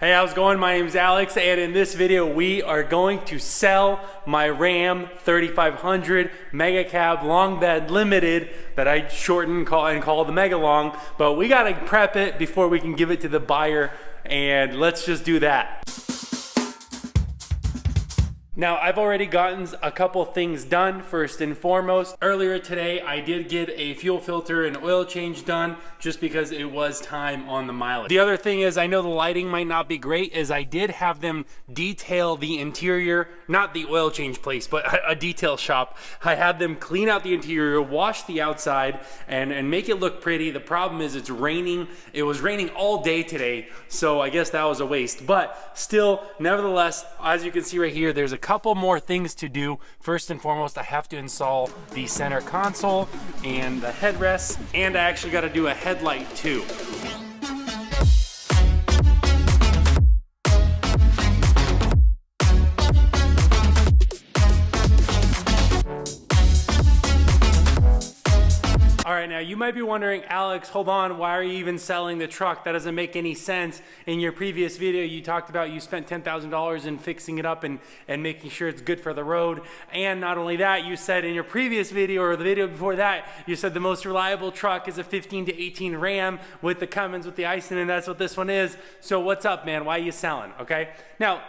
Hey, how's it going? My name is Alex, and in this video we are going to sell my Ram 3500 Mega Cab Long Bed Limited that I shorten and call the Mega Long, but we gotta prep it before we can give it to the buyer, and let's just do that. Now, I've already gotten a couple things done. First and foremost, earlier today I did get a fuel filter and oil change done just because it was time on the mileage. The other thing is, I know the lighting might not be great, is I did have them detail the interior, not the oil change place, but a detail shop. I had them clean out the interior, wash the outside, and make it look pretty. The problem is it's raining. It was raining all day today, so I guess that was a waste. But still, nevertheless, as you can see right here, there's a couple more things to do. First and foremost, I have to install the center console and the headrests, and I actually got to do a headlight too. All right, now you might be wondering, Alex, hold on, why are you even selling the truck? That doesn't make any sense. In your previous video, you talked about you spent $10,000 in fixing it up and making sure it's good for the road. And not only that, you said in your previous video, or the video before that, you said the most reliable truck is a 15 to 18 Ram with the Cummins, with the Ison, and that's what this one is. So what's up, man? Why are you selling, okay? Now,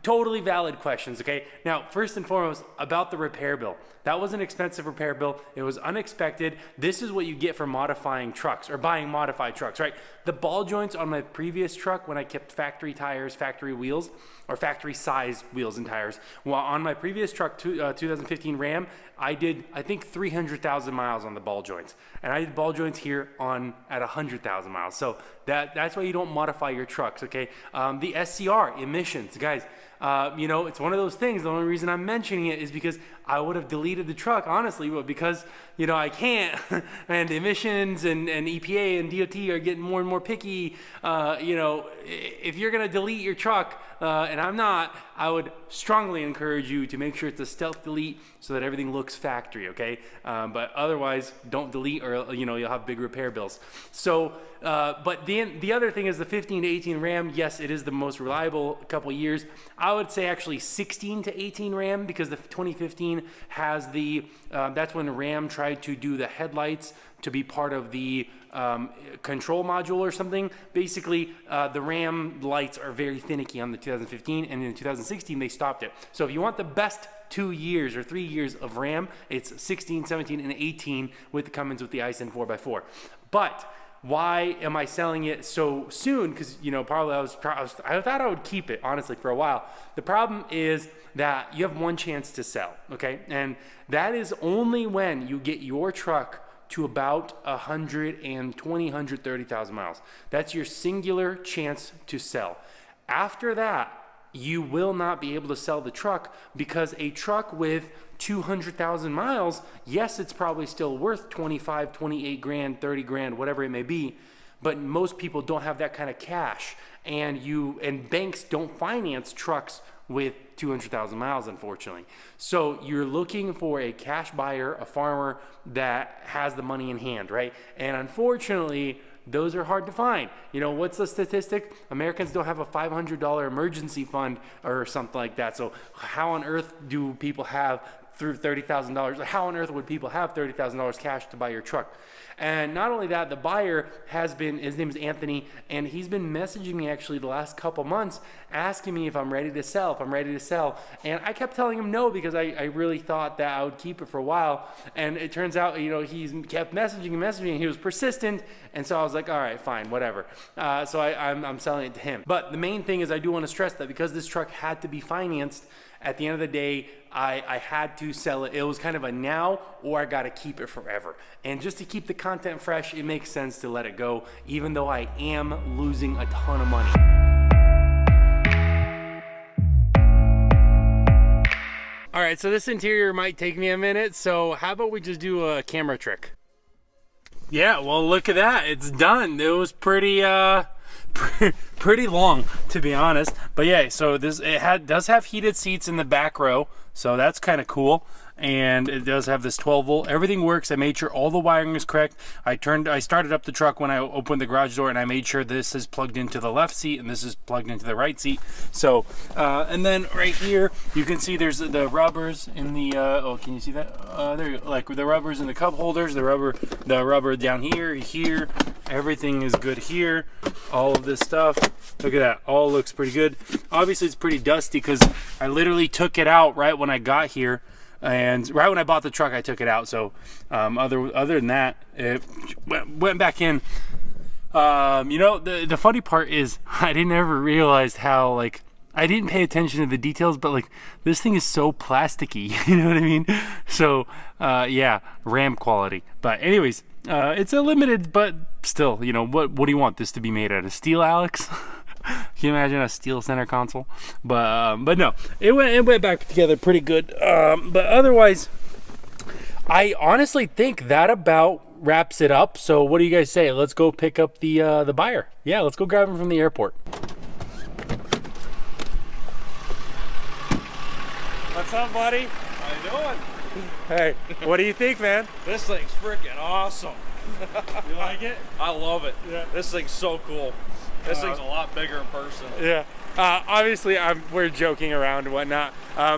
totally valid questions, okay? Now, first and foremost, about the repair bill. That was an expensive repair bill. It was unexpected. This is what you get for modifying trucks or buying modified trucks, right? The ball joints on my previous truck, when I kept factory tires, factory wheels, or factory size wheels and tires, well, on my previous truck, 2015 Ram, I did, I think, 300,000 miles on the ball joints. And I did ball joints here at 100,000 miles. So that's why you don't modify your trucks, okay? The SCR, emissions, guys, you know, it's one of those things. The only reason I'm mentioning it is because I would have deleted the truck, honestly, but because, you know, I can't, and emissions and EPA and DOT are getting more and more picky. You know, if you're gonna delete your truck, and I'm not, I would strongly encourage you to make sure it's a stealth delete so that everything looks factory, okay? But otherwise, don't delete, or you know, you'll have big repair bills. So, but then the other thing is the 15 to 18 Ram. Yes, it is the most reliable couple years. I would say actually 16 to 18 Ram, because the 2015 has the, that's when Ram tried to do the headlights to be part of the control module or something. Basically, the Ram lights are very finicky on the 2015, and in 2016 they stopped it. So if you want the best 2 years or 3 years of Ram, it's 16, 17, and 18 with the Cummins with the Ison 4x4. But why am I selling it so soon? Because, you know, probably I thought I would keep it, honestly, for a while. The problem is that you have one chance to sell, okay? And that is only when you get your truck to about 130,000 miles. That's your singular chance to sell. After that, you will not be able to sell the truck, because a truck with 200,000 miles, yes, it's probably still worth 25, 28 grand, 30 grand, whatever it may be, but most people don't have that kind of cash, and banks don't finance trucks with 200,000 miles, unfortunately. So you're looking for a cash buyer, a farmer that has the money in hand, right? And unfortunately, those are hard to find. You know, what's the statistic? Americans don't have a $500 emergency fund or something like that. So how on earth do people have through $30,000? How on earth would people have $30,000 cash to buy your truck? And not only that, the buyer has been, his name is Anthony, and he's been messaging me actually the last couple months, asking me if I'm ready to sell, And I kept telling him no, because I really thought that I would keep it for a while. And it turns out, you know, he's kept messaging, and he was persistent. And so I was like, all right, fine, whatever. So I'm selling it to him. But the main thing is, I do want to stress that because this truck had to be financed, at the end of the day, I had to sell it. It was kind of a now, or I got to keep it forever. And just to keep the content fresh, it makes sense to let it go, even though I am losing a ton of money. All right, so this interior might take me a minute, so how about we just do a camera trick? Yeah, well, look at that. It's done. It was pretty pretty long, to be honest. But yeah, so does have heated seats in the back row, so that's kind of cool. And it does have this 12 volt. Everything works. I made sure all the wiring is correct. I started up the truck when I opened the garage door, and I made sure this is plugged into the left seat and this is plugged into the right seat. So, and then right here, you can see there's the rubbers in the, oh, can you see that? There you go. Like the rubbers in the cup holders, the rubber down here, everything is good here. All of this stuff, look at that. All looks pretty good. Obviously, it's pretty dusty because I literally took it out right when I got here. And right when I bought the truck, I took it out. So other than that, it went back in. You know, the funny part is I didn't ever realize how, like, I didn't pay attention to the details, but like this thing is so plasticky, you know what I mean? So yeah, Ram quality. But anyways, it's a limited, but still, you know, what do you want this to be made out of? Steel, Alex? Can you imagine a steel center console? But no, it went back together pretty good. But otherwise, I honestly think that about wraps it up. So what do you guys say? Let's go pick up the buyer. Yeah, let's go grab him from the airport. What's up, buddy? How you doing? Hey, what do you think, man? This thing's freaking awesome. You like it? I love it. Yeah. This thing's so cool. This thing's a lot bigger in person. Yeah. Obviously, we're joking around and whatnot.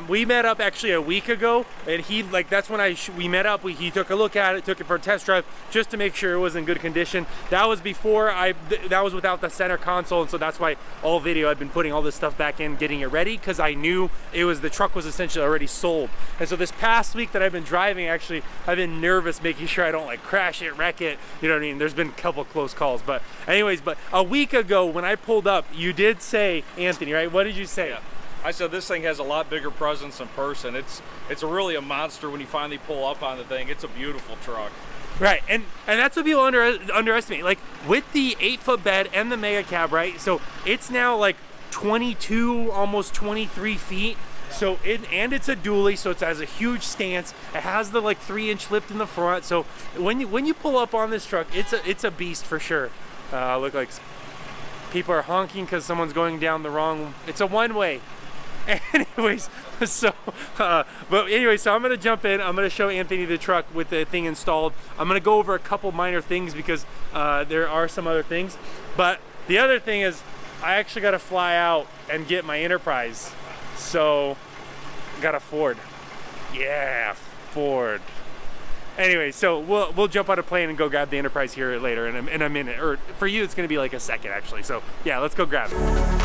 We met up actually a week ago, and that's when we met up. He took a look at it, took it for a test drive, just to make sure it was in good condition. That was before that was without the center console, and so that's why all video I've been putting all this stuff back in, getting it ready, because I knew the truck was essentially already sold. And so this past week that I've been driving, actually, I've been nervous, making sure I don't like crash it, wreck it. You know what I mean? There's been a couple close calls, but anyways, a week ago when I pulled up, you did say, Anthony, right? What did you say? Yeah. I said this thing has a lot bigger presence in person. It's really a monster when you finally pull up on the thing. It's a beautiful truck. Right, and that's what people underestimate. Like with the 8-foot bed and the mega cab, right? So it's now like 22, almost 23 feet. So it's a dually, so it has a huge stance. It has the like 3-inch lift in the front. So when you pull up on this truck, it's a beast for sure. Look like people are honking because someone's going down the wrong. It's a one-way. Anyways, so so I'm gonna jump in. I'm gonna show Anthony the truck with the thing installed. I'm gonna go over a couple minor things because there are some other things. But the other thing is I actually gotta fly out and get my Enterprise. So got a Ford. Yeah, Ford. Anyway, so we'll jump on a plane and go grab the Enterprise here later in a minute. Or for you, it's gonna be like a second actually. So yeah, let's go grab it.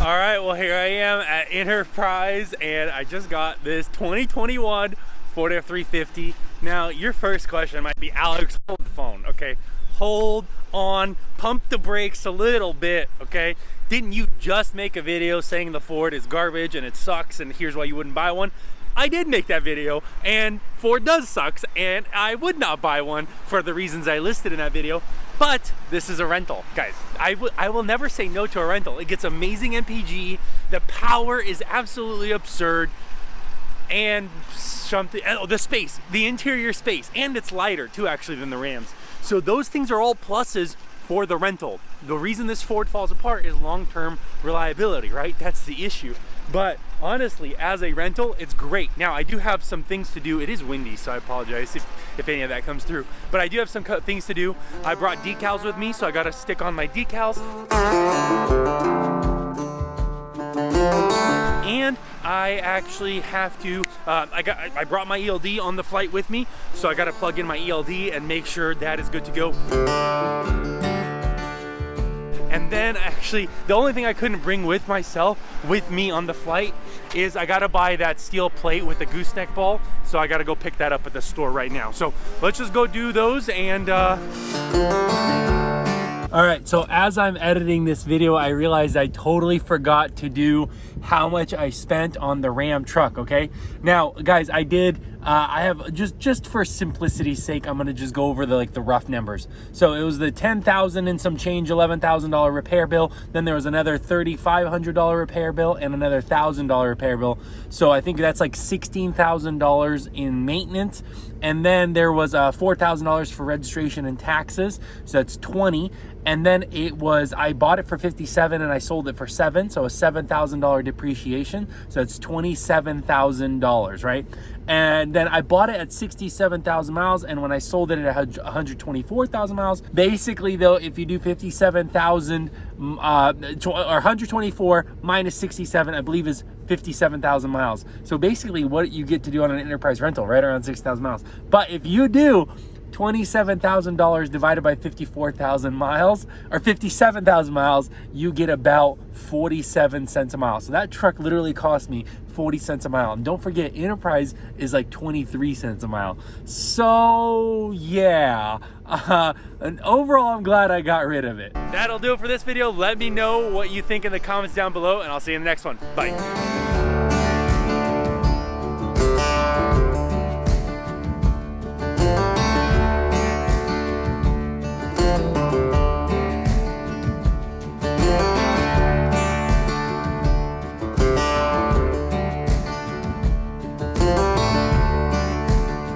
All right, well here I am at Enterprise, and I just got this 2021 Ford F-350. Now, your first question might be, Alex, hold the phone, okay? Hold on, pump the brakes a little bit, okay? Didn't you just make a video saying the Ford is garbage and it sucks and here's why you wouldn't buy one? I did make that video, and Ford does sucks, and I would not buy one for the reasons I listed in that video. But this is a rental, guys. I will never say no to a rental. It gets amazing MPG. The power is absolutely absurd, and something. Oh, the space, the interior space, and it's lighter too, actually, than the Rams. So those things are all pluses for the rental. The reason this Ford falls apart is long-term reliability, right? That's the issue. But honestly, as a rental, it's great. Now, I do have some things to do. It is windy, so I apologize if any of that comes through. But I do have some things to do. I brought decals with me, so I gotta stick on my decals. And I actually have to, I brought my ELD on the flight with me, so I gotta plug in my ELD and make sure that is good to go. And then actually, the only thing I couldn't bring with me on the flight is I gotta buy that steel plate with the gooseneck ball. So I gotta go pick that up at the store right now. So let's just go do those and all right, so as I'm editing this video, I realized I totally forgot to do how much I spent on the Ram truck, okay? Now, guys, I have, just for simplicity's sake, I'm gonna just go over the rough numbers. So it was the $10,000 and some change, $11,000 repair bill. Then there was another $3,500 repair bill and another $1,000 repair bill. So I think that's like $16,000 in maintenance. And then there was $4,000 for registration and taxes, so that's 20. And then it was, I bought it for 57 and I sold it for 7, so a $7,000 depreciation, so it's $27,000, right? And then I bought it at 67,000 miles, and when I sold it at 124,000 miles, basically though, if you do 57,000 or 124 minus 67, I believe is 57,000 miles. So basically what you get to do on an enterprise rental, right around 6,000 miles. But if you do $27,000 divided by 54,000 miles or 57,000 miles, you get about 47 cents a mile. So that truck literally cost me 40 cents a mile. And don't forget, enterprise is like 23 cents a mile. So yeah, and overall, I'm glad I got rid of it. That'll do it for this video. Let me know what you think in the comments down below, and I'll see you in the next one. Bye.